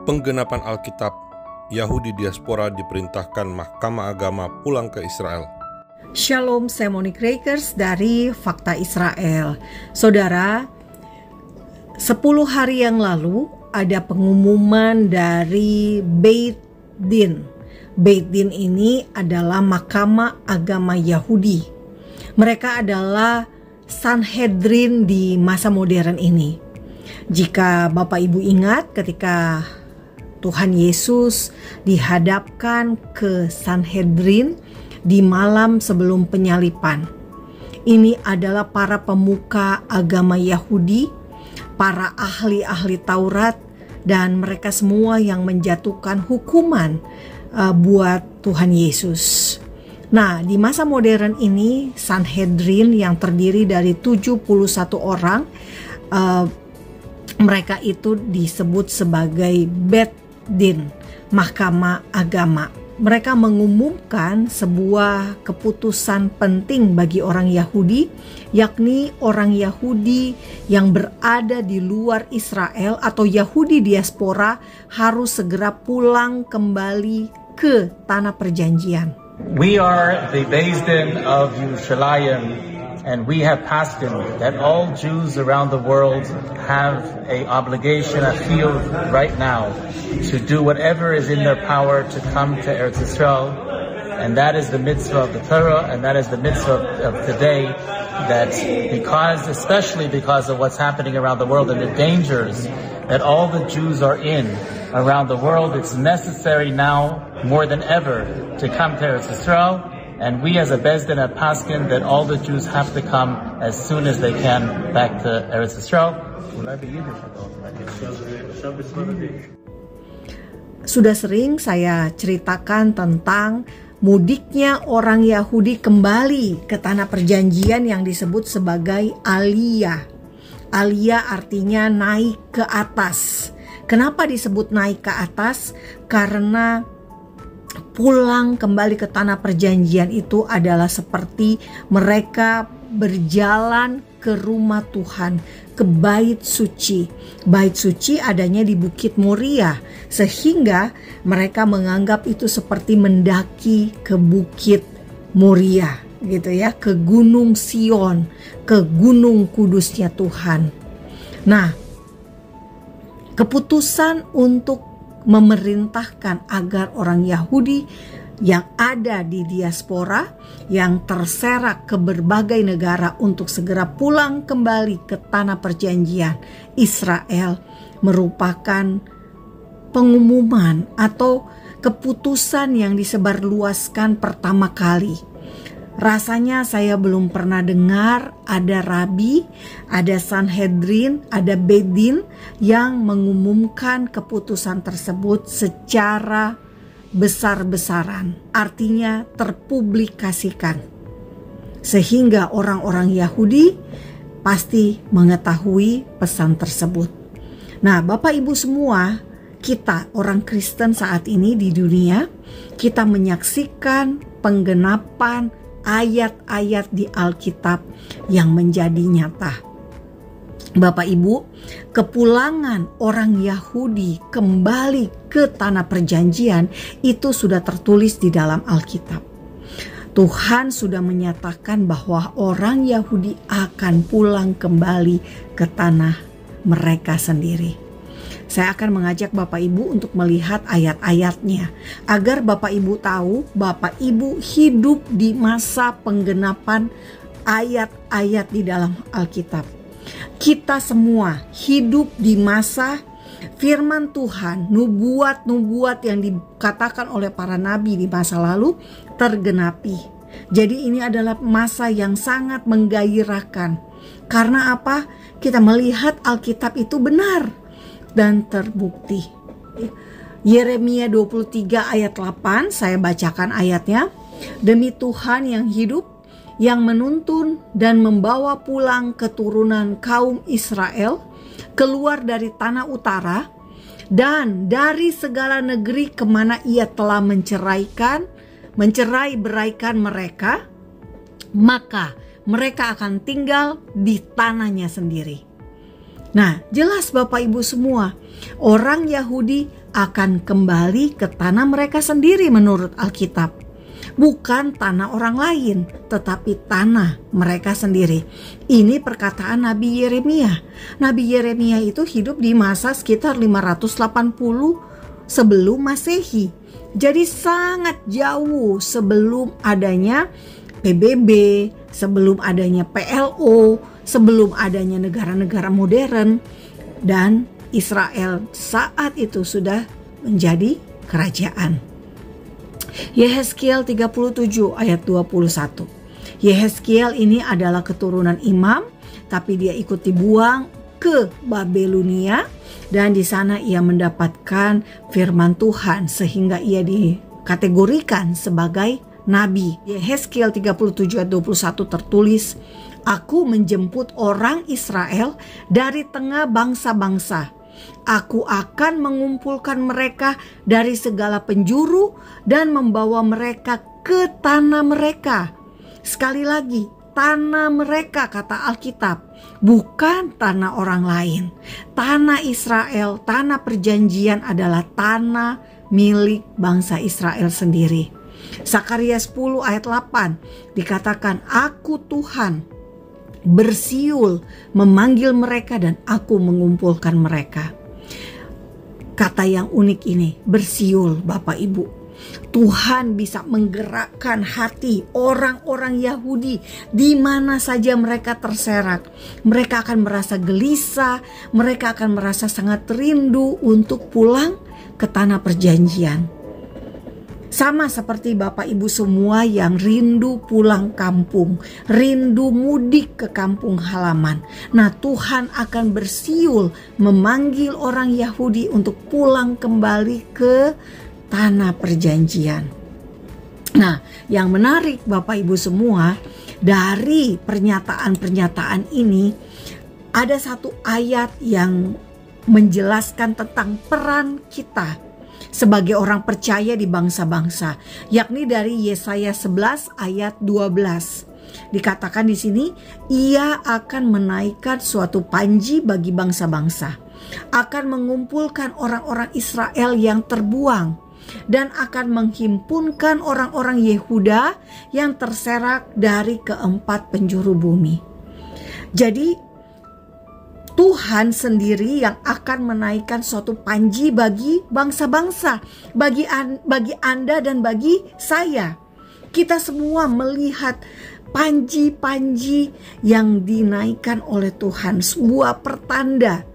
penggenapan Alkitab, Yahudi diaspora diperintahkan Mahkamah Agama pulang ke Israel. Shalom, saya Monique Rakers dari Fakta Israel. Saudara, 10 hari yang lalu ada pengumuman dari Beit Din. Beit Din ini adalah Mahkamah Agama Yahudi. Mereka adalah Sanhedrin di masa modern ini. Jika Bapak Ibu ingat ketika Tuhan Yesus dihadapkan ke Sanhedrin di malam sebelum penyalipan. Ini adalah para pemuka agama Yahudi, para ahli-ahli Taurat, dan mereka semua yang menjatuhkan hukuman buat Tuhan Yesus. Nah, di masa modern ini Sanhedrin yang terdiri dari 71 orang, mereka itu disebut sebagai Beit Din, Mahkamah Agama. Mereka mengumumkan sebuah keputusan penting bagi orang Yahudi, yakni orang Yahudi yang berada di luar Israel atau Yahudi diaspora harus segera pulang kembali ke tanah perjanjian. We are the Beis Din of Yerushalayim, and we have passed in that all Jews around the world have an obligation, a field right now to do whatever is in their power to come to Eretz Yisrael, and that is the mitzvah of the Torah, and that is the mitzvah of today, that especially because of what's happening around the world and the dangers that all the Jews are in around the world, it's necessary now more than ever to come to Eretz Yisrael. And we as a Beis Din at Paskin that all the Jews have to come as soon as they can back to Eretz Yisrael. Sudah sering saya ceritakan tentang mudiknya orang Yahudi kembali ke tanah perjanjian yang disebut sebagai aliyah. Aliyah artinya naik ke atas. Kenapa disebut naik ke atas? Karena pulang kembali ke tanah perjanjian itu adalah seperti mereka berjalan ke rumah Tuhan, ke bait suci. Bait suci adanya di Bukit Moria, sehingga mereka menganggap itu seperti mendaki ke Bukit Moria, gitu ya, ke Gunung Sion, ke Gunung Kudusnya Tuhan. Nah, keputusan untuk memerintahkan agar orang Yahudi yang ada di diaspora, yang terserak ke berbagai negara untuk segera pulang kembali ke tanah perjanjian Israel merupakan pengumuman atau keputusan yang disebarluaskan pertama kali. Rasanya saya belum pernah dengar ada rabi, ada Sanhedrin, ada Beit Din yang mengumumkan keputusan tersebut secara besar-besaran. Artinya terpublikasikan. Sehingga orang-orang Yahudi pasti mengetahui pesan tersebut. Nah, Bapak Ibu semua, kita orang Kristen saat ini di dunia, kita menyaksikan penggenapan ayat-ayat di Alkitab yang menjadi nyata. Bapak Ibu, kepulangan orang Yahudi kembali ke tanah perjanjian itu sudah tertulis di dalam Alkitab. Tuhan sudah menyatakan bahwa orang Yahudi akan pulang kembali ke tanah mereka sendiri. Saya akan mengajak Bapak Ibu untuk melihat ayat-ayatnya agar Bapak Ibu tahu Bapak Ibu hidup di masa penggenapan ayat-ayat di dalam Alkitab. Kita semua hidup di masa firman Tuhan, nubuat-nubuat yang dikatakan oleh para nabi di masa lalu tergenapi. Jadi ini adalah masa yang sangat menggairahkan. Karena apa? Kita melihat Alkitab itu benar dan terbukti. Yeremia 23 ayat 8, saya bacakan ayatnya. Demi Tuhan yang hidup, yang menuntun dan membawa pulang keturunan kaum Israel keluar dari tanah utara dan dari segala negeri kemana ia telah mencerai-beraikan mereka, maka mereka akan tinggal di tanahnya sendiri. Nah, jelas Bapak Ibu semua, orang Yahudi akan kembali ke tanah mereka sendiri menurut Alkitab. Bukan tanah orang lain, tetapi tanah mereka sendiri. Ini perkataan Nabi Yeremia. Nabi Yeremia itu hidup di masa sekitar 580 sebelum Masehi. Jadi sangat jauh sebelum adanya PBB, sebelum adanya PLO, sebelum adanya negara-negara modern, dan Israel saat itu sudah menjadi kerajaan. Yehezkiel 37 ayat 21. Yehezkiel ini adalah keturunan imam, tapi dia ikut dibuang ke Babelonia, dan di sana ia mendapatkan firman Tuhan sehingga ia dikategorikan sebagai nabi. Yehezkiel 37 ayat 21 tertulis, "Aku menjemput orang Israel dari tengah bangsa-bangsa. Aku akan mengumpulkan mereka dari segala penjuru dan membawa mereka ke tanah mereka." Sekali lagi, tanah mereka, kata Alkitab, bukan tanah orang lain. Tanah Israel, tanah perjanjian adalah tanah milik bangsa Israel sendiri. Sakaria 10 ayat 8 dikatakan, "Aku Tuhan bersiul memanggil mereka dan aku mengumpulkan mereka." Kata yang unik ini, bersiul Bapak Ibu. Tuhan bisa menggerakkan hati orang-orang Yahudi di mana saja mereka terserak. Mereka akan merasa gelisah, mereka akan merasa sangat rindu untuk pulang ke tanah perjanjian. Sama seperti Bapak Ibu semua yang rindu pulang kampung, rindu mudik ke kampung halaman. Nah, Tuhan akan bersiul memanggil orang Yahudi untuk pulang kembali ke tanah perjanjian. Nah, yang menarik Bapak Ibu semua, dari pernyataan-pernyataan ini ada satu ayat yang menjelaskan tentang peran kita sebagai orang percaya di bangsa-bangsa, yakni dari Yesaya 11 ayat 12. Dikatakan di sini, ia akan menaikkan suatu panji bagi bangsa-bangsa, akan mengumpulkan orang-orang Israel yang terbuang, dan akan menghimpunkan orang-orang Yehuda yang terserak dari keempat penjuru bumi. Jadi Tuhan sendiri yang akan menaikkan suatu panji bagi bangsa-bangsa, bagi Anda dan bagi saya. Kita semua melihat panji-panji yang dinaikkan oleh Tuhan, sebuah pertanda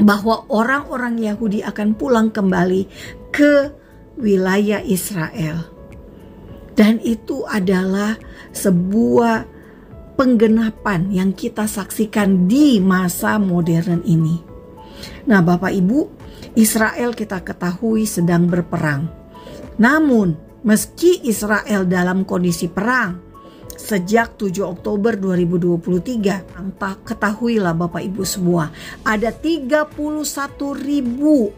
bahwa orang-orang Yahudi akan pulang kembali ke wilayah Israel. Dan itu adalah sebuah penggenapan yang kita saksikan di masa modern ini. Nah, Bapak Ibu, Israel kita ketahui sedang berperang. Namun, meski Israel dalam kondisi perang sejak 7 Oktober 2023, ketahuilah Bapak Ibu semua, ada 31.000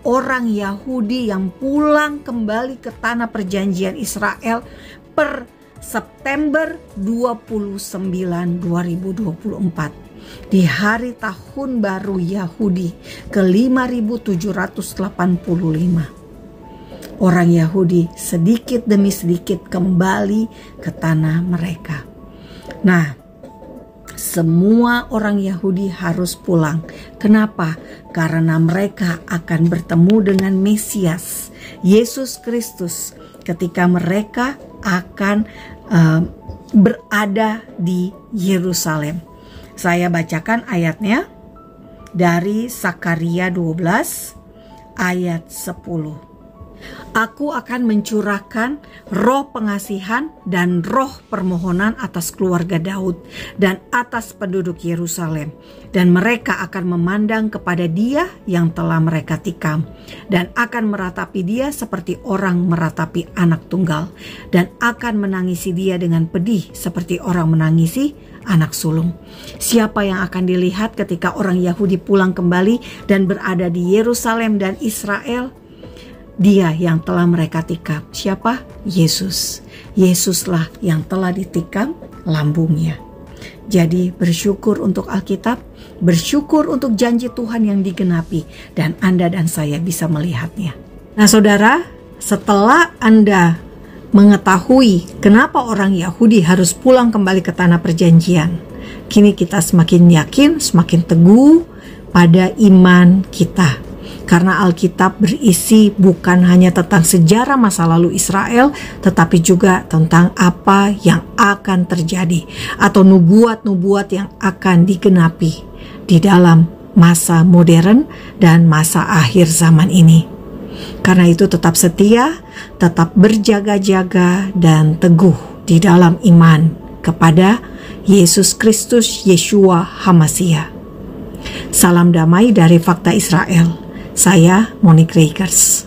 orang Yahudi yang pulang kembali ke tanah perjanjian Israel per September 29, 2024, di hari tahun baru Yahudi ke-5785. Orang Yahudi sedikit demi sedikit kembali ke tanah mereka. Nah, semua orang Yahudi harus pulang. Kenapa? Karena mereka akan bertemu dengan Mesias, Yesus Kristus, ketika mereka akan berada di Yerusalem. Saya bacakan ayatnya dari Sakaria 12 ayat 10. Aku akan mencurahkan roh pengasihan dan roh permohonan atas keluarga Daud dan atas penduduk Yerusalem, dan mereka akan memandang kepada Dia yang telah mereka tikam, dan akan meratapi Dia seperti orang meratapi anak tunggal, dan akan menangisi Dia dengan pedih seperti orang menangisi anak sulung. Siapa yang akan dilihat ketika orang Yahudi pulang kembali dan berada di Yerusalem dan Israel? Dia yang telah mereka tikam. Siapa? Yesus. Yesuslah yang telah ditikam lambungnya. Jadi bersyukur untuk Alkitab, bersyukur untuk janji Tuhan yang digenapi, dan Anda dan saya bisa melihatnya. Nah saudara, setelah Anda mengetahui kenapa orang Yahudi harus pulang kembali ke tanah perjanjian, kini kita semakin yakin, semakin teguh pada iman kita. Karena Alkitab berisi bukan hanya tentang sejarah masa lalu Israel, tetapi juga tentang apa yang akan terjadi atau nubuat-nubuat yang akan digenapi di dalam masa modern dan masa akhir zaman ini. Karena itu tetap setia, tetap berjaga-jaga dan teguh di dalam iman kepada Yesus Kristus Yeshua HaMasiah. Salam damai dari Fakta Israel. Saya Monique Rakers.